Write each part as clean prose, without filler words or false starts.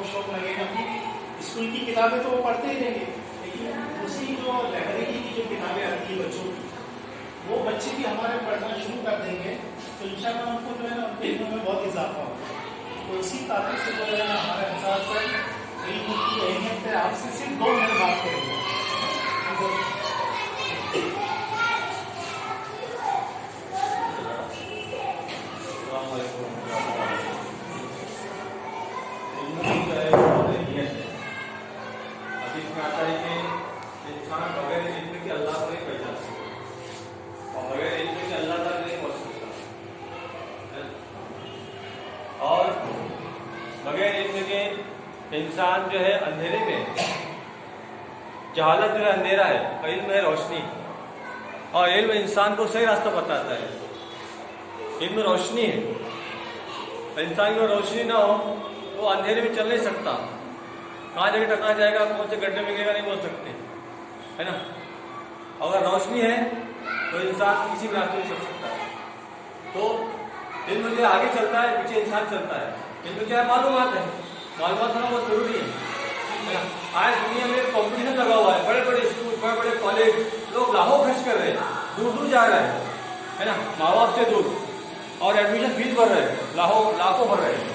शौक लगेगा कि स्कूल की किताबें तो वो पढ़ते ही रहेंगे, लेकिन उसी जो लाइब्रेरी की जो किताबें आती है बच्चों की, वो बच्चे भी हमारे पढ़ना शुरू कर देंगे तो इंशाल्लाह उनको जो है ना उनके इल्म में बहुत इजाफा होगा। तो इसी तारीफ से जो है ना हमारे हिसाब से इल्म की अहमियत है। आपसे सिर्फ 2 मिनट बात करेंगे। इंसान बगैर इल्म के अल्लाह को नहीं पहचान सकता और बगैर इल्म के अल्लाह तक नहीं पहुंच सकता। और बगैर इल्म के इंसान जो है अंधेरे में, जहालत जो है अंधेरा है और इल्म है रोशनी, और इल्म इंसान को सही रास्ता बताता है। इल्म रोशनी है, इंसान की रोशनी ना हो वो अंधेरे में चल नहीं सकता, कहाँ जगह टकरा जाएगा, कौन से गड्ढे में गिरेगा नहीं बोल सकते, है ना। अगर रोशनी है तो इंसान किसी भी रास्ते में चल सकता है। तो इल्म जो आगे चलता है, पीछे इंसान चलता है। इल्म क्या है? मालूमात है। मालूमात होना बहुत जरूरी है ना। आज दुनिया में कॉम्पिटिशन लगा हुआ है, बड़े बड़े स्कूल, बड़े बड़े कॉलेज, लोग लाखों खर्च कर रहे हैं, दूर दूर जा रहे हैं, है ना, माँ बाप से दूर, और एडमिशन फीस भर रहे हैं, लाखों भर रहे हैं।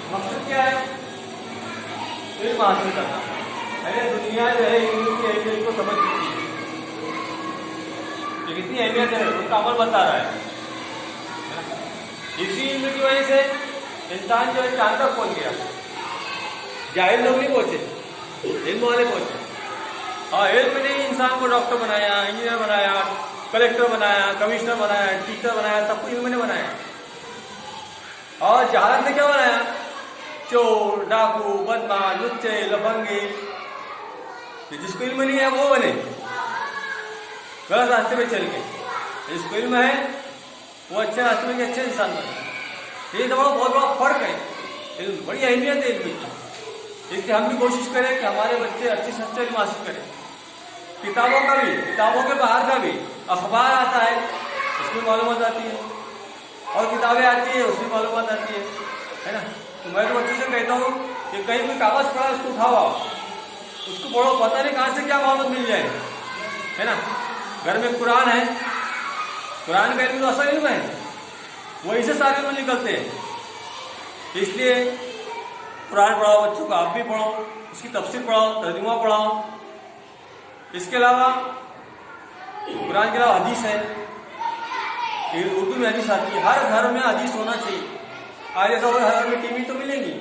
मकसद क्या है? इल्म हासिल करना। अरे दुनिया जो है इल्म की अहमियत को समझ चुकी है, ये कितनी अहमियत है उसका अमल बता रहा है। इसी इल्म की वजह से इंसान जो है चांद तक पहुंच गया। जाहिल लोग नहीं पहुंचे, इल्म वाले पहुंचे। और इल्म ने इंसान को डॉक्टर बनाया, इंजीनियर बनाया, कलेक्टर बनाया, कमिश्नर बनाया, टीचर बनाया, सब कुछ इल्म ने बनाया। और जहालत ने क्या बनाया? चोर, डाकू, बदमाश, लुच्चे, लफंगे, जिसको इल्म नहीं है वो बने, गलत रास्ते में चल के। जिसको इल्म है वो अच्छे रास्ते में अच्छे इंसान बने। ये दोनों बहुत बड़ा फर्क है। इल्म बड़ी अहमियत है इल्म की, इसलिए हम भी कोशिश करें कि हमारे बच्चे अच्छे से अच्छे इल्म हासिल करें। किताबों का भी, किताबों के बाहर का भी, अखबार आता है उसमें मालूमात आती है, और किताबें आती है उसमें मालूमात आती है ना। तो मैं तो बच्चे से कहता हूँ कि कहीं कोई कागज पड़ा उसको उठाओ, उसको पढ़ो, पता नहीं कहाँ से क्या मालूम मिल जाए, है ना। घर में कुरान है, कुरान का इल्म तो असल इल्म है, वही से सारे इल्म निकलते हैं। इसलिए कुरान पढ़ाओ बच्चों को, आप भी पढ़ो, उसकी तफसीर पढ़ाओ, तर्जुमा पढ़ाओ। इसके अलावा कुरान के अलावा हदीस है, उर्दू में हदीस आती है। हर घर में हदीस होना चाहिए। आज ऐसा होगा हर घर में टीवी तो मिलेंगी,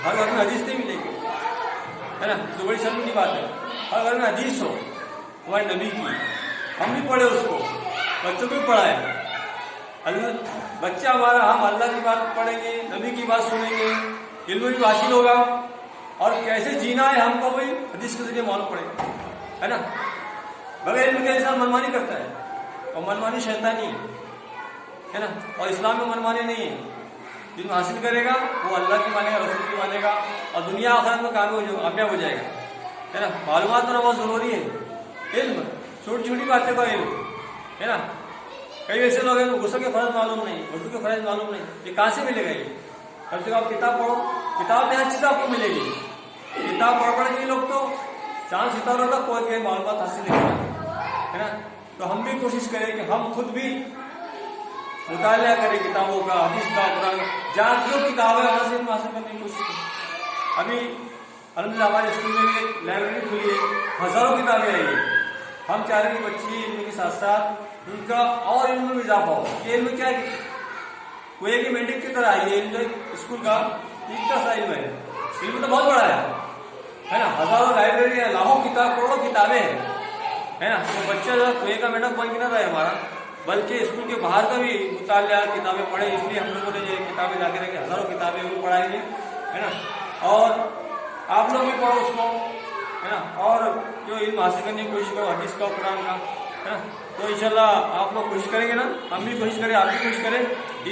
हर घर में हदीस नहीं मिलेगी, है ना। तो बड़ी शर्म की बात है। हर घर में हदीस हो हमारे नबी की, हम भी पढ़े उसको, बच्चों को भी पढ़ाए। बच्चा हमारा, हम अल्लाह की बात पढ़ेंगे, नबी की बात सुनेंगे, इल्म भी हासिल होगा, और कैसे जीना है हमको वही हदीस के जरिए मालूम पड़ेगा, है ना। बगैर इल्म के इंसान मनमानी करता है, और मनमानी शैतानी है ना। और इस्लाम में मनमानी नहीं है। इल्म हासिल करेगा वो अल्लाह की मानेगा, रसूल की मानेगा, और दुनिया आखिरत में कामयाब हो जाएगा, है ना। मालूमात होना बहुत जरूरी है। इल्म छोटी छोटी बातें का इल्म, है ना। कई ऐसे लोग हैं गुस्से के फर्ज मालूम नहीं, वजू के फर्ज मालूम नहीं, ये कहाँ से मिलेगा? ये कम से कम आप किताब पढ़ो, किताब में हर चीज आपको मिलेगी। किताब पढ़ के लोग तो चांद सितारों तक पहुंच गए, मालूमात हासिल है ना। तो हम भी कोशिश करें कि हम खुद भी मुताला करें किताबों का, हदीस का, कुरान, जहाँ जो किताब है वहाँ से हासिल करने की कोशिश करें। अभी अल्हम्दुलिल्लाह हमारे स्कूल में भी लाइब्रेरी खुली है, हजारों किताबें आई है। हम चाह रहे हैं कि बच्चे इल्म के साथ साथ उनका और इल्म में इजाफा हो। ये इल्म क्या है? वो एक मेडिक की तरह है, ये इल्म स्कूल का इतना सा इल्म है। इल्म तो बहुत बड़ा है ना। हजारों लाइब्रेरी है, लाखों किताब, करोड़ों किताबें हैं, है ना। तो बच्चा जो कुएं का मेढक बन के ना रहे हमारा, बल्कि स्कूल के बाहर का भी मुतालिया किताबें पढ़े। इसलिए हम लोगों ने ये किताबें लाके रखी, हजारों किताबें वो पढ़ाएंगे, है ना। और आप लोग भी पढ़ो उसको, है ना। और जो इल्म हासिल करने की कोशिश करो हदीस का, कुरान का, है ना। तो इंशाल्लाह आप लोग कोशिश करेंगे ना, हम भी कोशिश करें, आप भी कोशिश करें।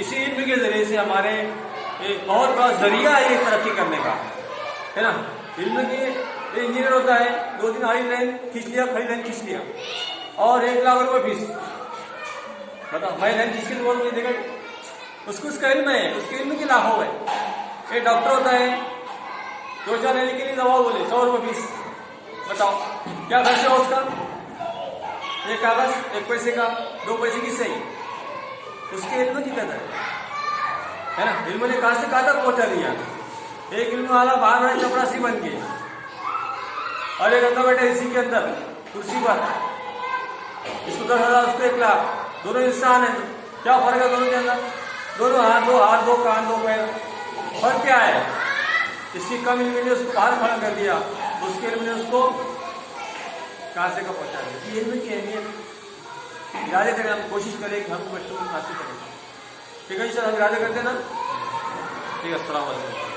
इसी इल्म के जरिए से हमारे एक बहुत बड़ा जरिया है ये तरक्की करने का, है ना। इल्म की इंजीनियर होता है, 2 दिन हाई लाइन खींच लिया, खड़ी लाइन खींच लिया, और 1 लाख रुपये फीस, बताओ। हाई लाइन खींच के बोल नहीं देगा, उसको उसका इल्म है, उसके इल्म की लाखों है। एक डॉक्टर होता है, योजना लेने के लिए दवा बोले 100 रुपये फीस, बताओ क्या खर्चा हो उसका? एक कागज 1 पैसे का, 2 पैसे की सही, उसके इल्म की कदर है ना। इल्म ने कहां से कहां तक पहुंचा दिया। एक इल्म वाला बाहर है चपरासी बन के, और एक अंदर बैठे इसी के अंदर कुर्सी पर, इसको 10,000 उसको 1 लाख, दोनों इंसान है, क्या फर्क है दोनों के अंदर? दोनों हाथ, 2 हाथ, 2 कान, 2 पैर, फर्क क्या है? इसकी कम इल्म ने उसको बाहर खड़ा कर दिया, उसके इल्म ने उसको कहां से कहां पहुंचा दिया। इल्म की अहमियत इरादे करें, हम कोशिश करें कि हम बच्चों को हासिल करें। ठीक है जी सर, हम इरादे करते हैं ना। ठीक है, अस्सलाम वालेकुम।